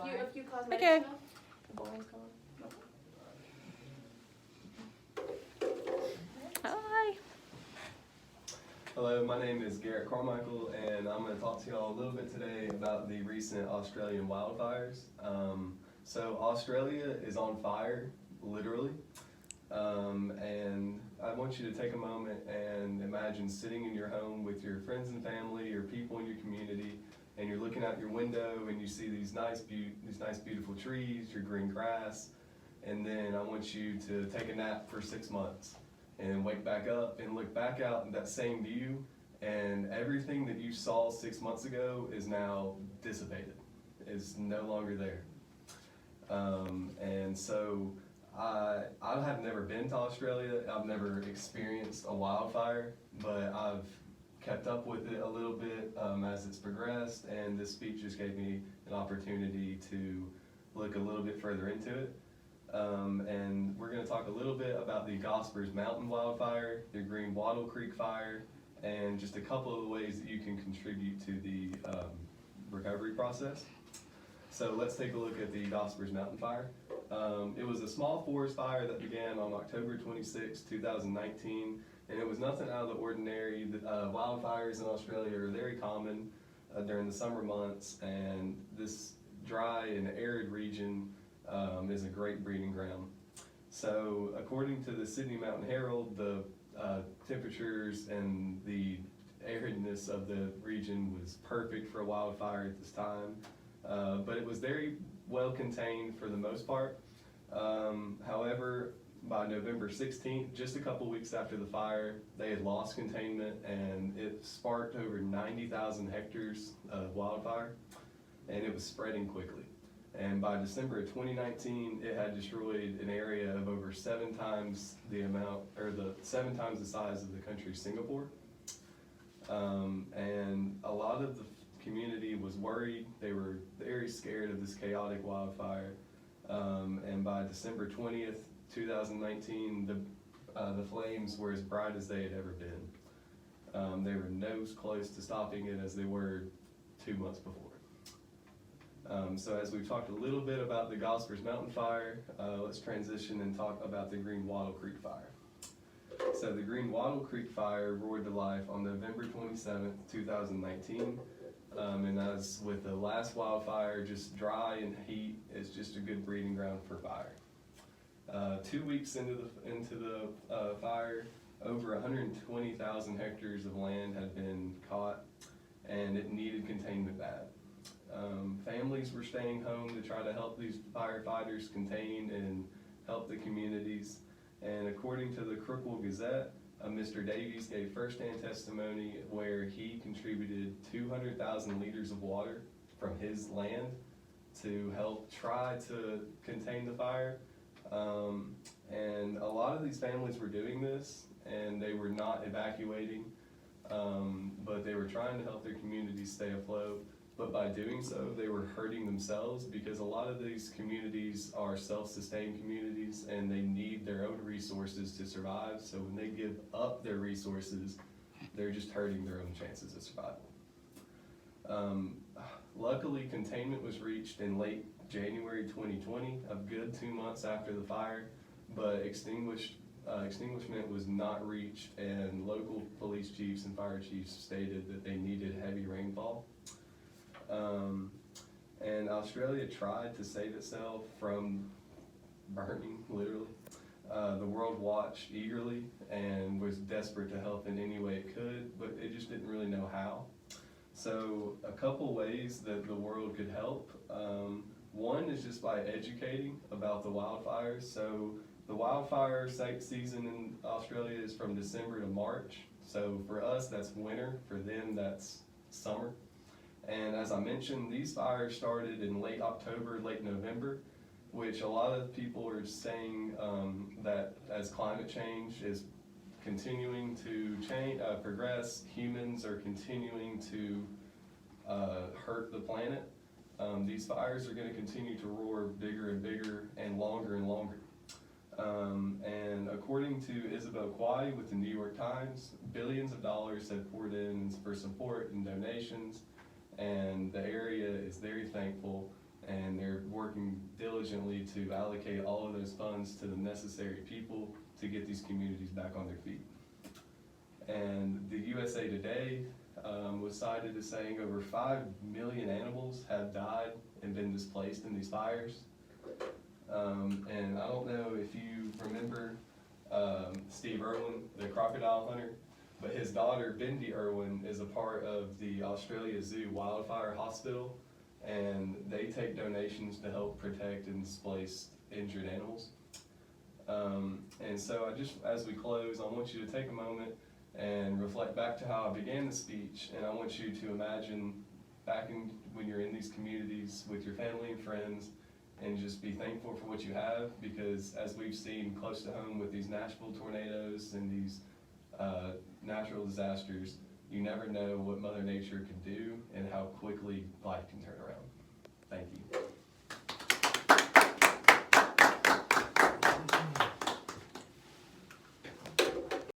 A few cosmetic Okay. stuff. Hi. Hello, my name is Garrett Carmichael, and I'm going to talk to y'all a little bit today about the recent Australian wildfires. So Australia is on fire, literally, and I want you to take a moment and imagine sitting in your home with your friends and family or people in your community, and you're looking out your window and you see these nice beautiful trees, your green grass, and then I want you to take a nap for 6 months. And wake back up and look back out in that same view, and everything that you saw 6 months ago is now dissipated, is no longer there. And so I have never been to Australia. I've never experienced a wildfire, but I've kept up with it a little bit as it's progressed, and this speech just gave me an opportunity to look a little bit further into it. And we're going to talk a little bit about the Gospers Mountain wildfire, the Green Wattle Creek fire, and just a couple of the ways that you can contribute to the recovery process. So let's take a look at the Gospers Mountain fire. It was a small forest fire that began on October 26, 2019, and it was nothing out of the ordinary. Wildfires in Australia are very common during the summer months, and this dry and arid region is a great breeding ground. So according to the Sydney Mountain Herald, the temperatures and the aridness of the region was perfect for a wildfire at this time, but it was very well contained for the most part. However, by November 16th, just a couple weeks after the fire, they had lost containment, and it sparked over 90,000 hectares of wildfire, and it was spreading quickly. And by December of 2019, it had destroyed an area of over 7 times the amount, or 7 times the size of the country Singapore. And a lot of the community was worried. They were very scared of this chaotic wildfire. And by December 20th, 2019, the flames were as bright as they had ever been. They were no close to stopping it as they were 2 months before. So as we've talked a little bit about the Gospers Mountain fire, let's transition and talk about the Green Wattle Creek fire. So the Green Wattle Creek fire roared to life on November 27th, 2019. And as with the last wildfire, just dry and heat is just a good breeding ground for fire. 2 weeks into the fire, over 120,000 hectares of land had been caught, and it needed containment bad. Families were staying home to try to help these firefighters contain and help the communities. And according to the Crookwell Gazette, Mr. Davies gave firsthand testimony where he contributed 200,000 liters of water from his land to help try to contain the fire. And a lot of these families were doing this, and they were not evacuating, but they were trying to help their communities stay afloat. But by doing so, they were hurting themselves, because a lot of these communities are self-sustained communities and they need their own resources to survive. So when they give up their resources, they're just hurting their own chances of survival. Luckily, containment was reached in late January 2020, a good 2 months after the fire, but extinguishment was not reached, and local police chiefs and fire chiefs stated that they needed heavy rainfall. And Australia tried to save itself from burning, literally. The world watched eagerly and was desperate to help in any way it could, but it just didn't really know how. So a couple ways that the world could help. One is just by educating about the wildfires. So the wildfire season in Australia is from December to March. So for us, that's winter. For them, that's summer. And as I mentioned, these fires started in late October, late November, which a lot of people are saying that as climate change is continuing to progress, humans are continuing to hurt the planet. These fires are going to continue to roar bigger and bigger and longer and longer. And according to Isabel Quai with the New York Times, billions of dollars have poured in for support and donations, and the area is very thankful and they're working diligently to allocate all of those funds to the necessary people to get these communities back on their feet. And the USA Today was cited as saying over 5 million animals have died and been displaced in these fires. And I don't know if you remember Steve Irwin, the crocodile hunter, but his daughter, Bindi Irwin, is a part of the Australia Zoo Wildfire Hospital, and they take donations to help protect and displace injured animals. And so as we close, I want you to take a moment and reflect back to how I began the speech, and I want you to imagine when you're in these communities with your family and friends, and just be thankful for what you have, because as we've seen close to home with these Nashville tornadoes and these natural disasters, you never know what Mother Nature can do and how quickly life can turn around. Thank you.